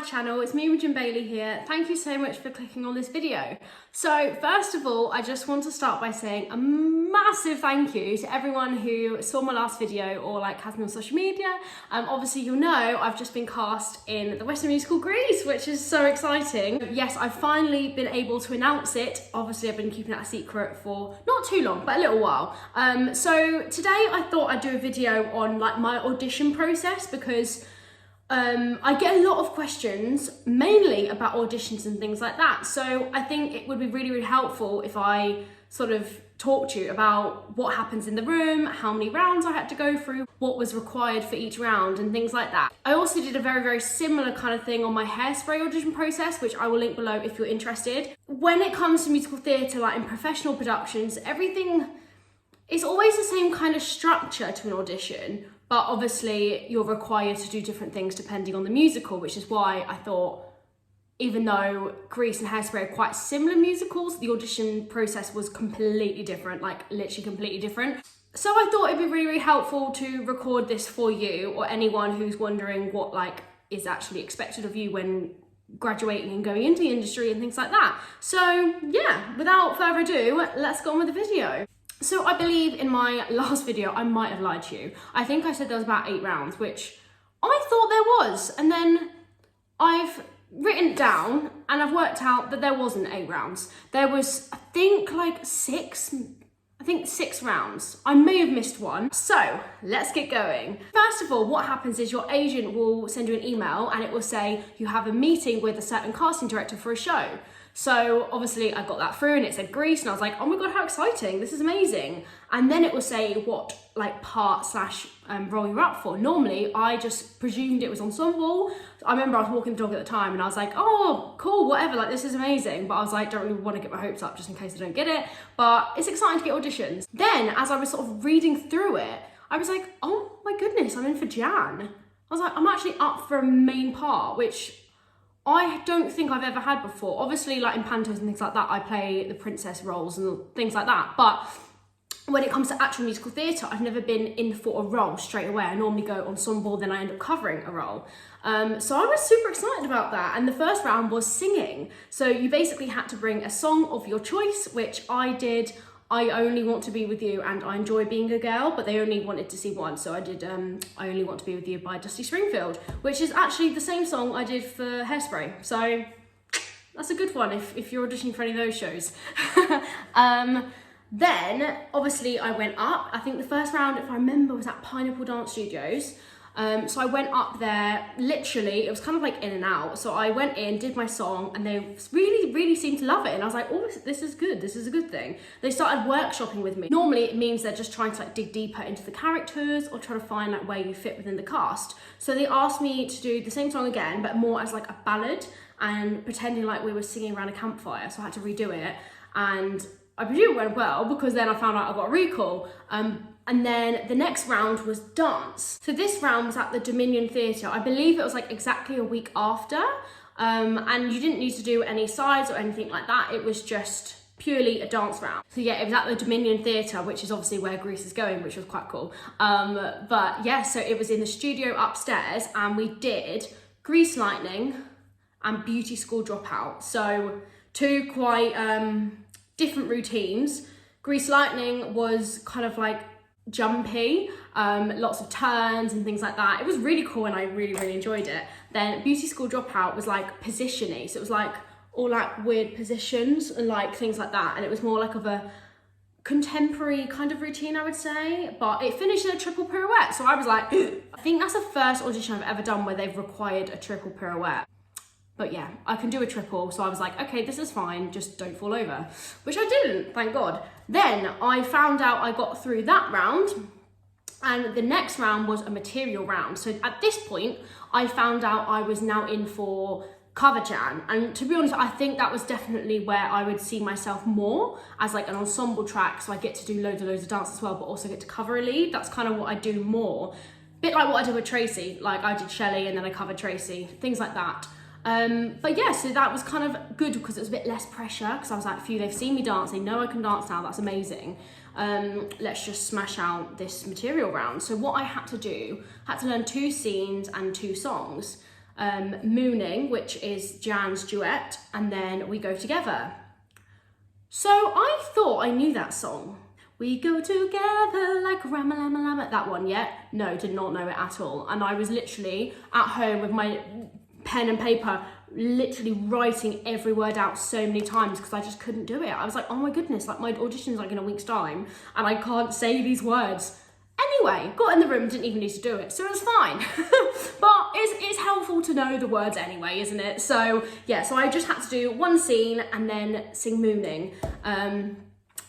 channel, it's me, Imogen Bailey here. Thank you so much for clicking on this video. So first of all, I just want to start by saying a massive thank you to everyone who saw my last video or has me on social media. Obviously you'll know I've just been cast in the Western musical Grease, which is so exciting. Yes, I've finally been able to announce it. Obviously I've been keeping that a secret for not too long, but a little while. So today I thought I'd do a video on my audition process because I get a lot of questions, mainly about auditions and things like that. So I think it would be really, really helpful if I sort of talk to you about what happens in the room, how many rounds I had to go through, what was required for each round and things like that. I also did a very, very similar kind of thing on my Hairspray audition process, which I will link below if you're interested. When it comes to musical theatre, in professional productions, everything is always the same kind of structure to an audition. But obviously you're required to do different things depending on the musical, which is why I thought, even though Grease and Hairspray are quite similar musicals, the audition process was completely different, literally completely different. So I thought it'd be really, really helpful to record this for you or anyone who's wondering what is actually expected of you when graduating and going into the industry and things like that. So yeah, without further ado, let's go on with the video. So I believe in my last video, I might have lied to you. I think I said there was about 8 rounds, which I thought there was. And then I've written it down and I've worked out that there wasn't 8 rounds. There was, I think 6 rounds. I may have missed one. So let's get going. First of all, what happens is your agent will send you an email and it will say you have a meeting with a certain casting director for a show. So obviously I got that through and it said Grease and I was like, oh my God, how exciting. This is amazing. And then it will say what part / role you're up for. Normally I just presumed it was ensemble. I remember I was walking the dog at the time and I was like, oh, cool, whatever, this is amazing. But I was like, don't really want to get my hopes up just in case I don't get it. But it's exciting to get auditions. Then as I was sort of reading through it, I was like, oh my goodness, I'm in for Jan. I was like, I'm actually up for a main part, which I don't think I've ever had before. Obviously, in pantos and things like that, I play the princess roles and things like that. But when it comes to actual musical theatre, I've never been in for a role straight away. I normally go ensemble, then I end up covering a role. So I was super excited about that. And the first round was singing. So you basically had to bring a song of your choice, which I did. I Only Want to Be With You and I Enjoy Being a Girl, but they only wanted to see one. So I did I Only Want to Be With You by Dusty Springfield, which is actually the same song I did for Hairspray. So that's a good one if you're auditioning for any of those shows. Then obviously I went up. I think the first round, if I remember, was at Pineapple Dance Studios. So I went up there, literally, it was kind of in and out. So I went in, did my song, and they really, really seemed to love it. And I was like, oh, this is good. This is a good thing. They started workshopping with me. Normally it means they're just trying to dig deeper into the characters or try to find where you fit within the cast. So they asked me to do the same song again, but more as a ballad and pretending we were singing around a campfire. So I had to redo it. And I presume it went well because then I found out I got a recall. And then the next round was dance. So this round was at the Dominion Theatre. I believe it was exactly a week after. And you didn't need to do any sides or anything like that. It was just purely a dance round. So yeah, it was at the Dominion Theatre, which is obviously where Grease is going, which was quite cool. But yeah, so it was in the studio upstairs and we did Grease Lightning and Beauty School Dropout. So 2 quite different routines. Grease Lightning was kind of jumpy, lots of turns and things like that. It was really cool and I really, really enjoyed it. Then Beauty School Dropout was position-y, so it was all weird positions and things like that, and it was more of a contemporary kind of routine, I would say, but it finished in a triple pirouette. So I was like, I think that's the first audition I've ever done where they've required a triple pirouette. But yeah, I can do a triple, so I was like, okay, this is fine, just don't fall over, which I didn't, thank God. Then I found out I got through that round, and the next round was a material round. So at this point, I found out I was now in for cover Jan, and to be honest, I think that was definitely where I would see myself more as an ensemble track, so I get to do loads of dance as well, but also get to cover a lead. That's kind of what I do more. Bit like what I did with Tracy, I did Shelley and then I covered Tracy, things like that. But yeah, so that was kind of good because it was a bit less pressure because I was like, phew, they've seen me dance, they know I can dance now, that's amazing. Let's just smash out this material round. So what I had to do, I had to learn 2 scenes and 2 songs. Mooning, which is Jan's duet, and then We Go Together. So I thought I knew that song. We go together like Ramalama, that one, yeah? No, did not know it at all. And I was literally at home with my pen and paper, literally writing every word out so many times because I just couldn't do it. I was like, oh my goodness, like my audition's like in a week's time and I can't say these words. Anyway, got in the room, didn't even need to do it, so it was fine. But it's helpful to know the words anyway, isn't it? So yeah, so I just had to do one scene and then sing Mooning,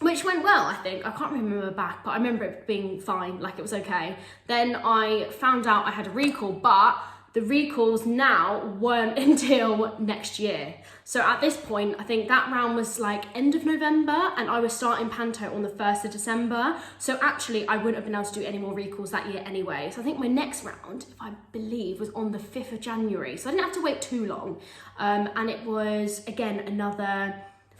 which went well, I think. I can't remember back, but I remember it being fine, like it was okay. Then I found out I had a recall, but the recalls now weren't until next year. So at this point, I think that round was like end of November and I was starting Panto on the 1st of December. So actually I wouldn't have been able to do any more recalls that year anyway. So I think my next round, if I believe, was on the 5th of January. So I didn't have to wait too long. And it was, again, another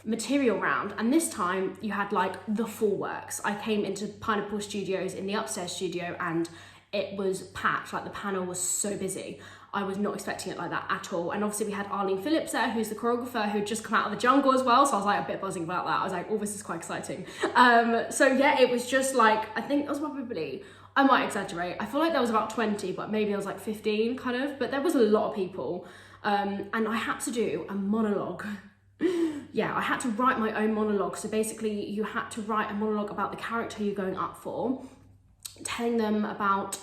material round, and this time you had like the full works. I came into Pineapple Studios in the upstairs studio and it was packed, like the panel was so busy. I was not expecting it like that at all. And obviously we had Arlene Phillips there, who's the choreographer, who'd just come out of the jungle as well, so I was like a bit buzzing about that. I was like, oh, this is quite exciting. So yeah, it was just like, I think it was probably, I might exaggerate, I feel like there was about 20, but maybe it was like 15 kind of, but there was a lot of people. And I had to do a monologue. Yeah, I had to write my own monologue. So basically you had to write a monologue about the character you're going up for, telling them about,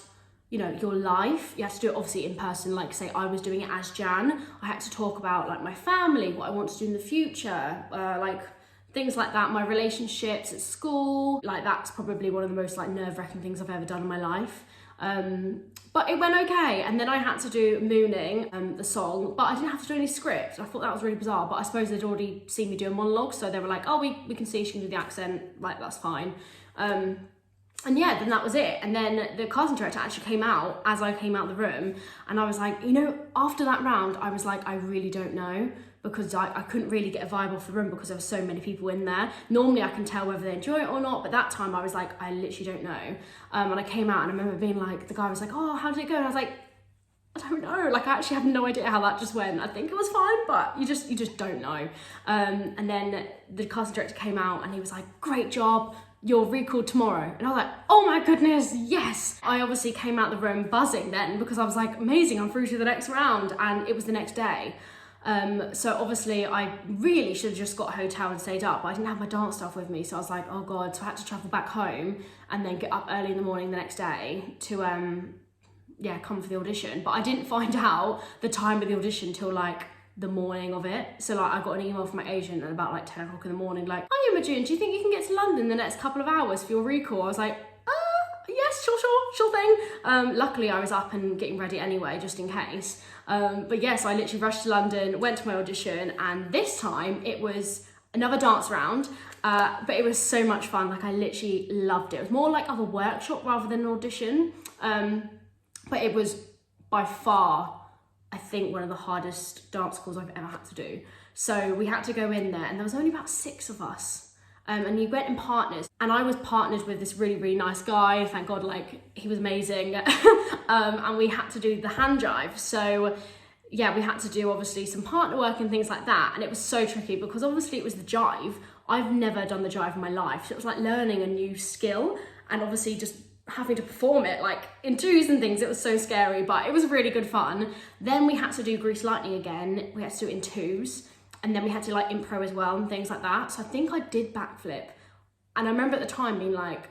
you know, your life. You had to do it obviously in person, like say I was doing it as Jan. I had to talk about like my family, what I want to do in the future, like things like that, my relationships at school. Like that's probably one of the most like nerve-wracking things I've ever done in my life. But it went okay. And then I had to do Mooning, the song, but I didn't have to do any script. I thought that was really bizarre, but I suppose they'd already seen me do a monologue, so they were like, oh, we can see she can do the accent, like that's fine. And yeah, then that was it. And then the casting director actually came out as I came out of the room, and I was like, you know, after that round, I was like, I really don't know, because I couldn't really get a vibe off the room because there were so many people in there. Normally I can tell whether they enjoy it or not, but that time I was like, I literally don't know. And I came out and I remember being like, the guy was like, oh, how did it go? And I was like, I don't know, like I actually have no idea how that just went. I think it was fine, but you just don't know. And then the casting director came out and he was like, great job, you're recalled tomorrow. And I was like, oh my goodness, yes. I obviously came out the room buzzing then because I was like, amazing, I'm through to the next round, and it was the next day. So obviously I really should have just got a hotel and stayed up, but I didn't have my dance stuff with me, so I was like, oh god. So I had to travel back home and then get up early in the morning the next day to yeah, come for the audition. But I didn't find out the time of the audition till like the morning of it. So like I got an email from my agent at about like 10 o'clock in the morning, like, hi Imogen, do you think you can get to London in the next couple of hours for your recall? I was like, yes, sure thing. Luckily I was up and getting ready anyway, just in case. But yes, I literally rushed to London, went to my audition, and this time it was another dance round, but it was so much fun. Like I literally loved it. It was more like of a workshop rather than an audition. But it was by far, I think, one of the hardest dance calls I've ever had to do. So we had to go in there and there was only about 6 of us. And you went in partners, and I was partnered with this really, really nice guy. Thank God, like, he was amazing. And we had to do the hand jive. So yeah, we had to do obviously some partner work and things like that. And it was so tricky because obviously it was the jive. I've never done the jive in my life. So it was like learning a new skill and obviously just having to perform it like in twos and things. It was so scary, but it was really good fun. Then we had to do Grease Lightning again. We had to do it in twos. And then we had to like impro as well and things like that. So I think I did backflip. And I remember at the time being like,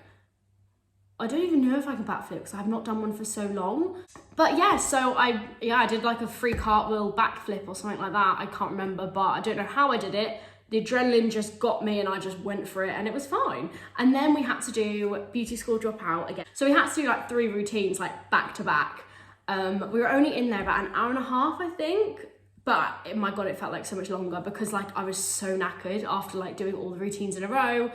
I don't even know if I can backflip because I have not done one for so long. But yeah, so I did like a free cartwheel backflip or something like that. I can't remember, but I don't know how I did it. The adrenaline just got me and I just went for it and it was fine. And then we had to do Beauty School Dropout again. So we had to do like 3 routines like back to back. We were only in there about an hour and a half, I think. But my God, it felt like so much longer because like I was so knackered after like doing all the routines in a row.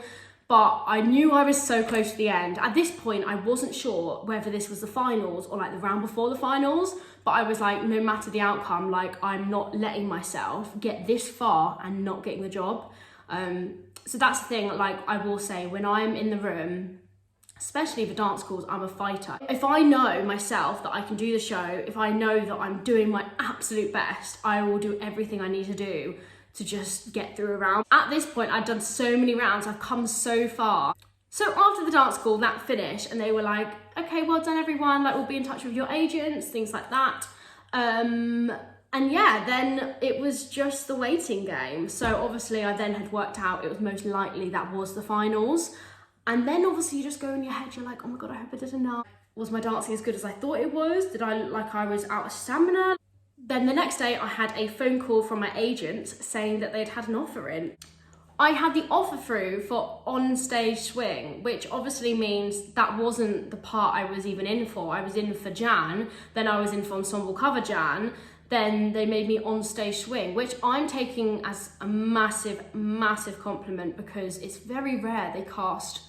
But I knew I was so close to the end. At this point, I wasn't sure whether this was the finals or like the round before the finals. But I was like, no matter the outcome, like I'm not letting myself get this far and not getting the job. So that's the thing, like I will say, when I'm in the room, especially for dance schools, I'm a fighter. If I know myself that I can do the show, if I know that I'm doing my absolute best, I will do everything I need to do to just get through a round. At this point, I'd done so many rounds, I've come so far. So after the dance school, that finished, and they were like, okay, well done everyone, like we'll be in touch with your agents, things like that. And yeah, then it was just the waiting game. So obviously I then had worked out it was most likely that was the finals. And then obviously you just go in your head, you're like, oh my God, I hope I did enough. Was my dancing as good as I thought it was? Did I was out of stamina? Then the next day I had a phone call from my agents saying that they'd had an offer in. I had the offer through for on-stage swing, which obviously means that wasn't the part I was even in for. I was in for Jan, then I was in for ensemble cover Jan, then they made me on-stage swing, which I'm taking as a massive, massive compliment, because it's very rare they cast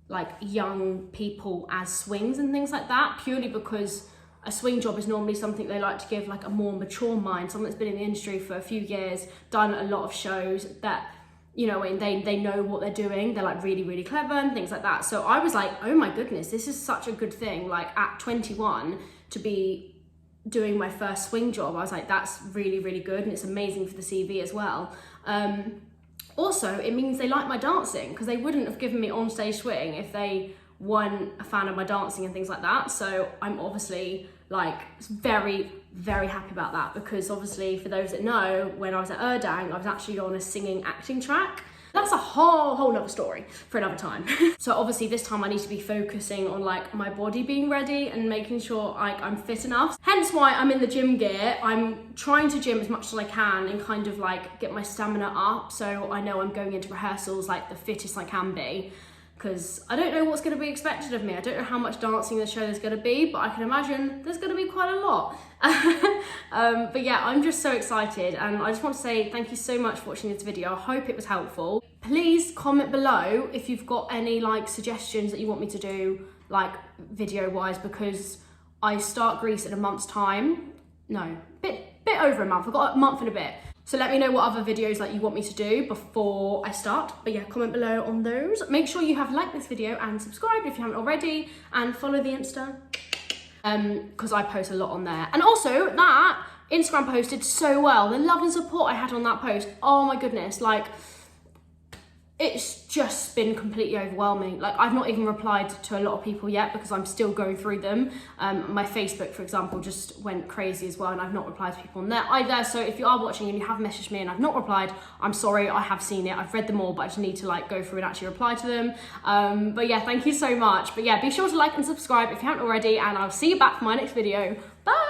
like young people as swings and things like that, purely because a swing job is normally something they like to give like a more mature mind, someone that's been in the industry for a few years, done a lot of shows, that, you know, and they know what they're doing, they're like really, really clever and things like that. So I was like, oh my goodness, this is such a good thing, like at 21 to be doing my first swing job. I was like, that's really, really good, and it's amazing for the CV as well. Also, it means they like my dancing, because they wouldn't have given me on-stage swing if they weren't a fan of my dancing and things like that. So I'm obviously like very, very happy about that, because obviously for those that know, when I was at Erdang, I was actually on a singing acting track. That's a whole nother story for another time. So obviously this time I need to be focusing on like my body being ready and making sure like I'm fit enough. Hence why I'm in the gym gear. I'm trying to gym as much as I can and kind of like get my stamina up, so I know I'm going into rehearsals like the fittest I can be, because I don't know what's going to be expected of me. I don't know how much dancing in the show there's going to be, but I can imagine there's going to be quite a lot. But yeah, I'm just so excited, and I just want to say thank you so much for watching this video. I hope it was helpful. Please comment below if you've got any like suggestions that you want me to do, like video wise, because I start Greece in a month's time. No, bit over a month. I've got a month and a bit. So let me know what other videos like you want me to do before I start. But yeah, comment below on those. Make sure you have liked this video and subscribed if you haven't already, and follow the Insta, because I post a lot on there. And also that Instagram post did so well. The love and support I had on that post, oh my goodness, like it's just been completely overwhelming. Like I've not even replied to a lot of people yet, because I'm still going through them. My Facebook, for example, just went crazy as well, and I've not replied to people on there either. So if you are watching and you have messaged me and I've not replied, I'm sorry, I have seen it, I've read them all, but I just need to like go through and actually reply to them. But yeah, thank you so much. But yeah, be sure to like and subscribe if you haven't already, and I'll see you back for my next video. Bye.